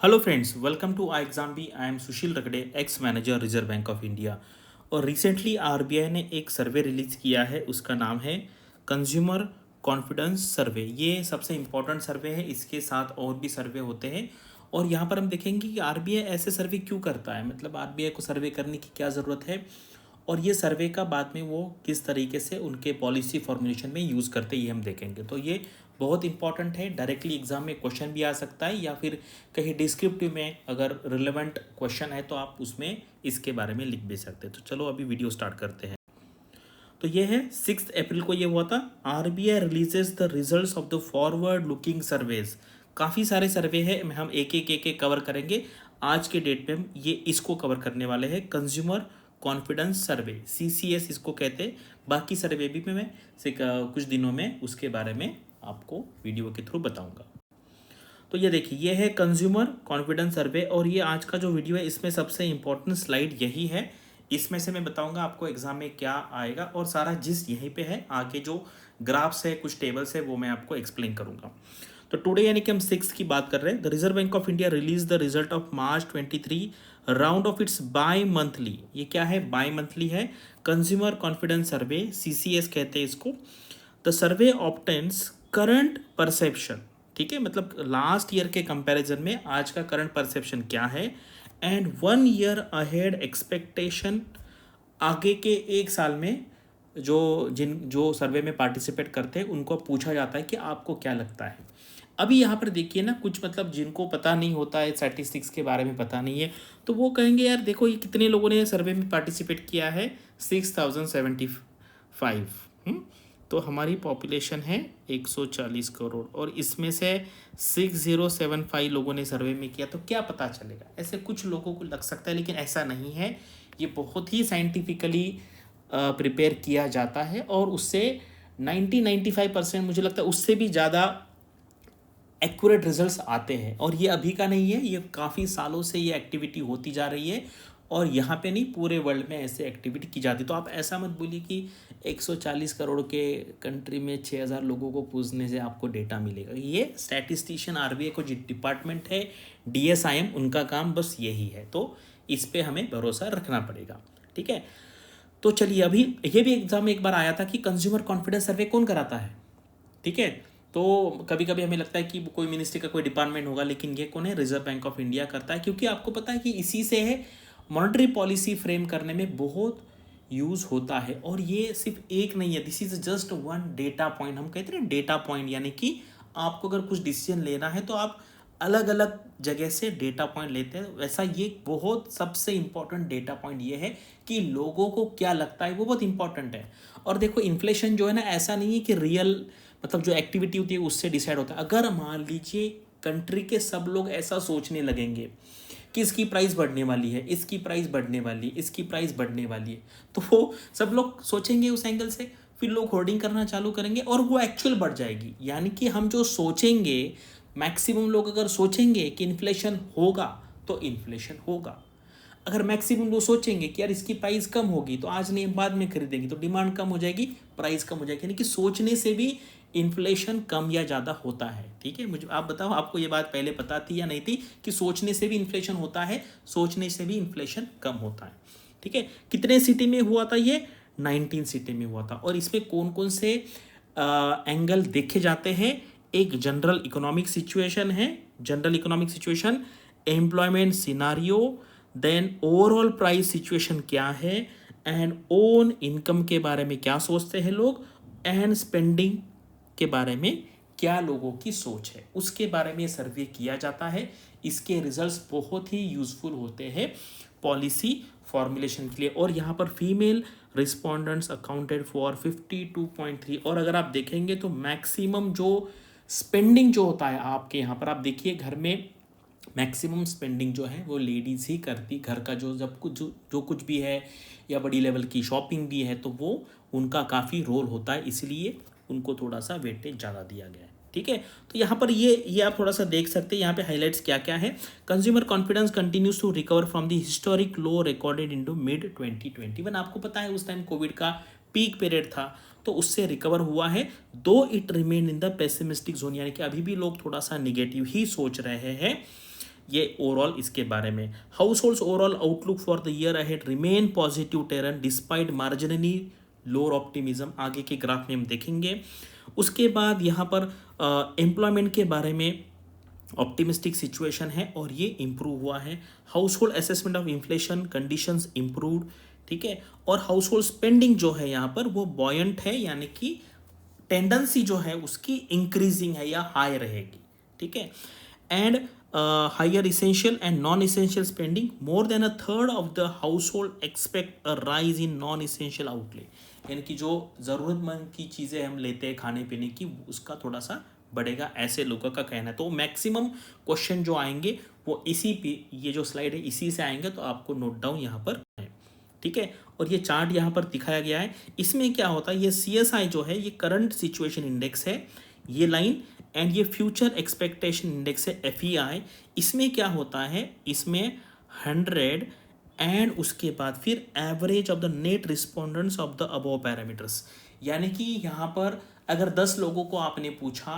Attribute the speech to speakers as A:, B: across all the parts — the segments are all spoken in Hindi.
A: Hello friends, welcome to I exam B. I am Sushil Ragade, ex manager Reserve Bank of India. और रिसेंटली आरबीआई ने एक सर्वे रिलीज किया है, उसका नाम है कंज्यूमर कॉन्फिडेंस सर्वे। ये सबसे इम्पोर्टेंट सर्वे है, इसके साथ और भी सर्वे होते हैं। और यहाँ पर हम देखेंगे कि आरबीआई ऐसे सर्वे क्यों करता है, मतलब आरबीआई को सर्वे करने की क्या ज़रूरत है, और ये सर्वे का बाद में वो किस तरीके से उनके पॉलिसी फॉर्मुलेशन में यूज़ करते हैं, ये हम देखेंगे। तो ये बहुत इंपॉर्टेंट है, डायरेक्टली एग्जाम में क्वेश्चन भी आ सकता है, या फिर कहीं डिस्क्रिप्टिव में अगर रिलेवेंट क्वेश्चन है तो आप उसमें इसके बारे में लिख भी सकते हैं। तो चलो अभी वीडियो स्टार्ट करते हैं। तो ये है 6 अप्रैल को ये हुआ था। RBI releases the results of the forward looking surveys. काफ़ी सारे सर्वे है, हम एक कवर करेंगे। आज के डेट पे हम ये इसको कवर करने वाले हैं, कंज्यूमर कॉन्फिडेंस सर्वे, सीसीएस इसको कहते हैं। बाकी सर्वे भी मैं कुछ दिनों में उसके बारे में आपको वीडियो के थ्रू बताऊंगा। तो ये देखिए, ये है कंज्यूमर कॉन्फिडेंस सर्वे, और ये आज का जो वीडियो है इसमें सबसे इंपॉर्टेंट स्लाइड यही है। इसमें से मैं बताऊंगा आपको एग्जाम में क्या आएगा, और सारा जिस यहीं पे है, आगे जो ग्राफ्स है, कुछ टेबल्स है, वो मैं आपको एक्सप्लेन करूंगा। तो टुडे यानी कि हम 6 की बात कर रहे हैं। The reserve Bank of India release the result of March 23 round of its by monthly. ये क्या है? बाई मंथली है, कंज्यूमर कॉन्फिडेंस सर्वे, सीसीएस कहते हैं इसको। The survey obtains current perception, ठीक है, मतलब लास्ट ईयर के कंपैरिजन में आज का करंट परसेप्शन क्या है, एंड 1 ईयर अहेड एक्सपेक्टेशन। आगे के एक साल में जो सर्वे में पार्टिसिपेट करते हैं उनको पूछा जाता है कि आपको क्या लगता है। अभी यहाँ पर देखिए ना, कुछ मतलब जिनको पता नहीं होता है, स्टैटिस्टिक्स के बारे में पता नहीं है, तो वो कहेंगे यार देखो ये कितने लोगों ने सर्वे में पार्टिसिपेट किया है, 6075। तो हमारी पॉपुलेशन है 140 करोड़, और इसमें से 6075 लोगों ने सर्वे में किया, तो क्या पता चलेगा? ऐसे कुछ लोगों को लग सकता है, लेकिन ऐसा नहीं है। ये बहुत ही साइंटिफिकली प्रिपेयर किया जाता है, और उससे 90-95% मुझे लगता है उससे भी ज़्यादा एक्यूरेट रिजल्ट्स आते हैं। और ये अभी का नहीं है, ये काफ़ी सालों से ये एक्टिविटी होती जा रही है, और यहाँ पे नहीं, पूरे वर्ल्ड में ऐसे एक्टिविटी की जाती है। तो आप ऐसा मत बोलिए कि 140 करोड़ के कंट्री में 6000 लोगों को पूछने से आपको डेटा मिलेगा। ये स्टैटिस्टिशियन आरबीआई को जो डिपार्टमेंट है, डीएसआईएम, उनका काम बस यही है। तो इस पर हमें भरोसा रखना पड़ेगा, ठीक है। तो चलिए, अभी ये भी एग्जाम में एक बार आया था कि कंज्यूमर कॉन्फिडेंस सर्वे कौन कराता है, ठीक है। तो कभी कभी हमें लगता है कि कोई मिनिस्ट्री का कोई डिपार्टमेंट होगा, लेकिन ये कौन है? रिजर्व बैंक ऑफ इंडिया करता है, क्योंकि आपको पता है कि इसी से है मॉनेटरी पॉलिसी फ्रेम करने में बहुत यूज़ होता है। और ये सिर्फ एक नहीं है, this is just one data point. हम कहते हैं डेटा पॉइंट, यानी कि आपको अगर कुछ डिसीजन लेना है तो आप अलग अलग जगह से डेटा पॉइंट लेते हैं। वैसा ये बहुत सबसे इंपॉर्टेंट डेटा पॉइंट ये है कि लोगों को क्या लगता है, वो बहुत इंपॉर्टेंट है। और देखो, इन्फ्लेशन जो है ना, ऐसा नहीं है कि रियल मतलब जो एक्टिविटी होती है उससे डिसाइड होता है। अगर मान लीजिए कंट्री के सब लोग ऐसा सोचने लगेंगे कि इसकी प्राइस बढ़ने वाली है, इसकी प्राइस बढ़ने वाली है, इसकी प्राइस बढ़ने वाली है, तो वो सब लोग सोचेंगे उस एंगल से, फिर लोग होर्डिंग करना चालू करेंगे, और वो एक्चुअल बढ़ जाएगी। यानी कि हम जो सोचेंगे, मैक्सिमम लोग अगर सोचेंगे कि इन्फ्लेशन होगा तो इन्फ्लेशन होगा। अगर मैक्सिमम लोग सोचेंगे कि यार इसकी प्राइस कम होगी तो आज नहीं बाद में खरीदेंगे, तो डिमांड कम हो जाएगी, प्राइस कम हो जाएगी। यानी कि सोचने से भी इन्फ्लेशन कम या ज़्यादा होता है, ठीक है। मुझे आप बताओ, आपको ये बात पहले पता थी या नहीं थी कि सोचने से भी इन्फ्लेशन होता है, सोचने से भी इन्फ्लेशन कम होता है, ठीक है। कितने सिटी में हुआ था ये? 19 सिटी में हुआ था। और इसमें कौन कौन से एंगल देखे जाते हैं? एक जनरल इकोनॉमिक सिचुएशन है, general economic situation, employment scenario, then overall price situation क्या है, एंड ओन इनकम के बारे में क्या सोचते हैं लोग, एंड स्पेंडिंग के बारे में क्या लोगों की सोच है, उसके बारे में सर्वे किया जाता है। इसके रिजल्ट्स बहुत ही यूजफुल होते हैं पॉलिसी फॉर्मुलेशन के लिए। और यहाँ पर फीमेल रिस्पोंडेंट्स अकाउंटेड फॉर 52.3। और अगर आप देखेंगे तो मैक्सिमम जो स्पेंडिंग जो होता है आपके यहाँ पर, आप देखिए घर में मैक्सिमम स्पेंडिंग जो है वो लेडीज़ ही करती। घर का जब कुछ जो कुछ भी है, या बड़ी लेवल की शॉपिंग भी है, तो वो उनका काफ़ी रोल होता है, इसलिए उनको थोड़ा सा वेटेज ज़्यादा दिया गया है, ठीक है। तो यहाँ पर ये आप थोड़ा सा देख सकते हैं, यहाँ पे हाइलाइट्स क्या क्या है। Consumer confidence continues to recover from the historic low recorded into mid 2021। आपको पता है उस टाइम कोविड का पीक पीरियड था, तो उससे रिकवर हुआ है। Though it remain in the pessimistic zone, यानी कि अभी भी लोग थोड़ा सा निगेटिव ही सोच रहे हैं। ये ओवरऑल इसके बारे में। House holds overall outlook for the year ahead remain positive terrain despite marginally lower optimism, आगे के ग्राफ में हम देखेंगे। उसके बाद यहाँ पर एम्प्लॉयमेंट के बारे में ऑप्टिमिस्टिक सिचुएशन है और ये इम्प्रूव हुआ है। House hold assessment of inflation conditions improved, ठीक है। और हाउस होल्ड स्पेंडिंग जो है यहाँ पर वो बॉयंट है, यानी कि टेंडेंसी जो है उसकी इंक्रीजिंग है या हाई रहेगी, ठीक है। And higher essential and non essential spending, more than a third of the household expect a rise in non essential outlay, यानी कि जो ज़रूरतमंद की चीज़ें हम लेते हैं खाने पीने की, उसका थोड़ा सा बढ़ेगा, ऐसे लोगों का कहना है। तो मैक्सिमम क्वेश्चन जो आएंगे वो इसी पे, ये जो स्लाइड है इसी से आएंगे, तो आपको नोट डाउन यहाँ पर है, ठीक है। और ये चार्ट यहाँ पर दिखाया गया है। इसमें क्या होता है, ये CSI जो है ये करंट सिचुएशन इंडेक्स है, ये लाइन, एंड ये फ्यूचर एक्सपेक्टेशन इंडेक्स है FEI। इसमें क्या होता है, इसमें 100 एंड उसके बाद फिर average of the net respondents of the above parameters, यानी कि यहाँ पर अगर 10 लोगों को आपने पूछा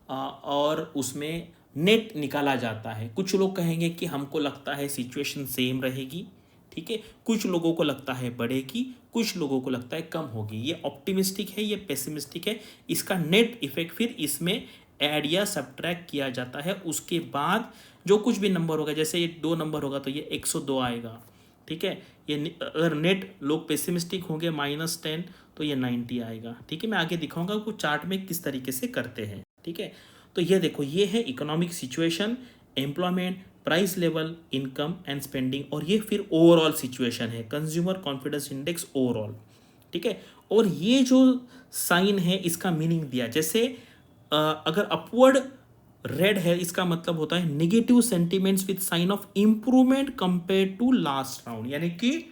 A: और उसमें नेट निकाला जाता है, कुछ लोग कहेंगे कि हमको लगता है सिचुएशन सेम रहेगी, ठीक है, कुछ लोगों को लगता है बढ़ेगी, कुछ लोगों को लगता है कम होगी। ये ऑप्टिमिस्टिक है, ये पेसिमिस्टिक है। इसका नेट इफेक्ट फिर इसमें ऐड या सब्ट्रैक्ट किया जाता है। उसके बाद जो कुछ भी नंबर होगा, जैसे ये 2 नंबर होगा तो ये 102 आएगा, ठीक है। ये अगर नेट लोग पेसिमिस्टिक होंगे -10 तो ये 90 आएगा, ठीक है। मैं आगे दिखाऊंगा आपको चार्ट में किस तरीके से करते हैं, ठीक है। तो ये देखो, ये है economic situation, employment, price level, income and spending, और ये फिर ओवरऑल सिचुएशन है, कंज्यूमर कॉन्फिडेंस इंडेक्स ओवरऑल, ठीक है। और ये जो साइन है इसका मीनिंग दिया, जैसे अगर अपवर्ड रेड है इसका मतलब होता है negative sentiments with sign of improvement compare to last round, यानी कि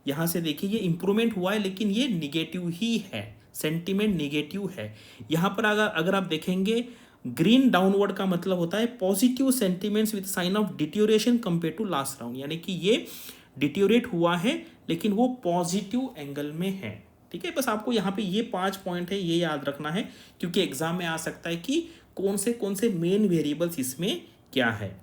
A: यहां से देखिए ये इंप्रूवमेंट हुआ है लेकिन ये निगेटिव ही है, सेंटिमेंट निगेटिव है। यहां पर अगर आप देखेंगे ग्रीन डाउनवर्ड का मतलब होता है positive sentiments with sign of deterioration compare to last round, यानी कि ये डिटोरिएट हुआ है लेकिन वो पॉजिटिव एंगल में है, ठीक है। बस आपको यहाँ पे ये 5 पॉइंट है, ये याद रखना है, क्योंकि एग्जाम में आ सकता है कि कौन से मेन वेरिएबल्स इसमें क्या है।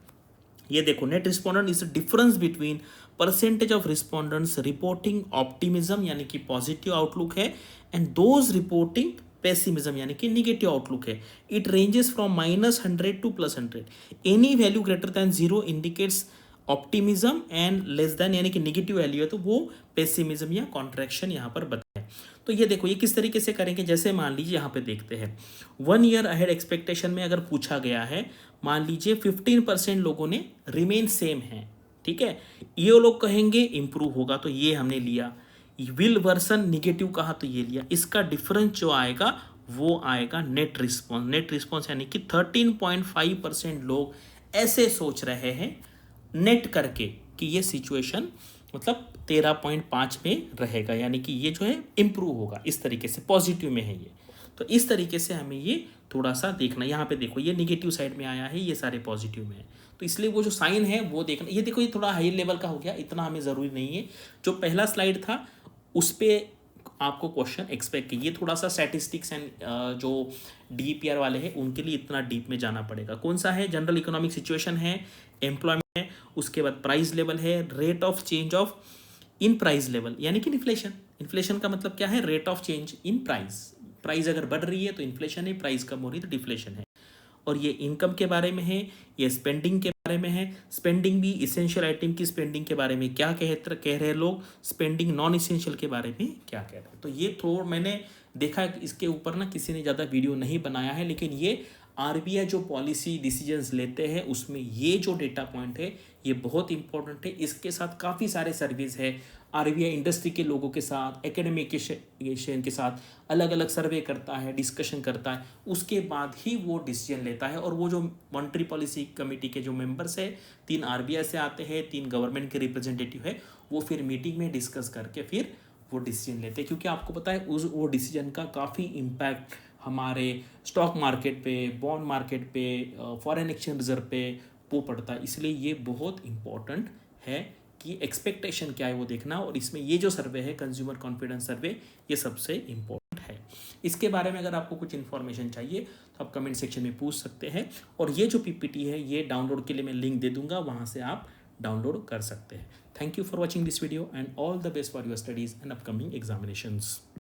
A: ये देखो, net respondent is difference between percentage of respondents reporting optimism यानी कि पॉजिटिव आउटलुक है, एंड दोज रिपोर्टिंग पेसिमिज्म यानी कि निगेटिव आउटलुक है। It ranges from -100 to +100। Any value greater than 0 indicates optimism and less than यानी कि निगेटिव वैल्यू है तो वो पेसिमिज्म या कॉन्ट्रैक्शन यहाँ पर बताए। तो ये देखो, ये किस तरीके से करेंगे, जैसे मान लीजिए यहाँ पे देखते हैं 1 ईयर अहेड एक्सपेक्टेशन में अगर पूछा गया है, मान लीजिए 15% लोगों ने रिमेन सेम है, ठीक है। ये लोग कहेंगे इंप्रूव होगा तो ये हमने लिया, विल वर्सन निगेटिव कहा तो ये लिया। इसका डिफरेंस जो आएगा वो आएगा नेट रिस्पॉन्स। नेट रिस्पॉन्स यानी कि 13.5% लोग ऐसे सोच रहे हैं नेट करके कि ये सिचुएशन मतलब 13.5 में रहेगा, यानी कि ये जो है इम्प्रूव होगा, इस तरीके से पॉजिटिव में है ये। तो इस तरीके से हमें ये थोड़ा सा देखना। यहाँ पे देखो ये निगेटिव साइड में आया है, ये सारे पॉजिटिव में है, तो इसलिए वो जो साइन है वो देखना। ये देखो, ये थोड़ा हाई लेवल का हो गया, इतना हमें ज़रूरी नहीं है। जो पहला स्लाइड था उस पर आपको क्वेश्चन एक्सपेक्ट किया, ये थोड़ा सा स्टैटिस्टिक्स एंड जो DPR वाले हैं उनके लिए इतना डीप में जाना पड़ेगा। कौन सा है, जनरल इकोनॉमिक सिचुएशन है, एम्प्लॉयमेंट है, उसके बाद प्राइस लेवल है, rate of change of in price level यानी कि इन्फ्लेशन। इन्फ्लेशन का मतलब क्या है, rate of change in price. Price अगर बढ़ रही है तो इन्फ्लेशन है, प्राइस कम हो रही है तो डिफ्लेशन है। और ये इनकम के बारे में है, ये स्पेंडिंग के बारे में है। स्पेंडिंग भी इसेंशियल आइटम की स्पेंडिंग के बारे में क्या कह रहे हैं लोग, स्पेंडिंग नॉन इसेंशियल के बारे में क्या कह रहे हैं। तो ये थोड़ा मैंने देखा इसके ऊपर ना किसी ने ज़्यादा वीडियो नहीं बनाया है, लेकिन ये RBI जो पॉलिसी डिसीजंस लेते हैं उसमें ये जो डेटा पॉइंट है ये बहुत इंपॉर्टेंट है। इसके साथ काफ़ी सारे सर्वेज है, RBI इंडस्ट्री के लोगों के साथ, एकेडमिकेशन के साथ अलग अलग सर्वे करता है, डिस्कशन करता है, उसके बाद ही वो डिसीजन लेता है। और वो जो मॉनेटरी पॉलिसी कमेटी के जो मेंबर्स है, 3 RBI से आते हैं, 3 गवर्नमेंट के रिप्रेजेंटेटिव है, वो फिर मीटिंग में डिस्कस करके फिर वो डिसीजन लेते हैं। क्योंकि आपको पता है वो डिसीजन का काफ़ी इम्पैक्ट हमारे स्टॉक मार्केट पे, बॉन्ड मार्केट पे, फॉरेन एक्सचेंज रिजर्व पे वो पड़ता है। इसलिए ये बहुत इंपॉर्टेंट है कि एक्सपेक्टेशन क्या है वो देखना। और इसमें ये जो सर्वे है कंज्यूमर कॉन्फिडेंस सर्वे, ये सबसे इम्पोर्टेंट है। इसके बारे में अगर आपको कुछ इन्फॉर्मेशन चाहिए तो आप कमेंट सेक्शन में पूछ सकते हैं, और ये जो पीपीटी है ये डाउनलोड के लिए मैं लिंक दे दूंगा, वहाँ से आप डाउनलोड कर सकते हैं। Thank you for watching this video and all the best for your studies and upcoming examinations.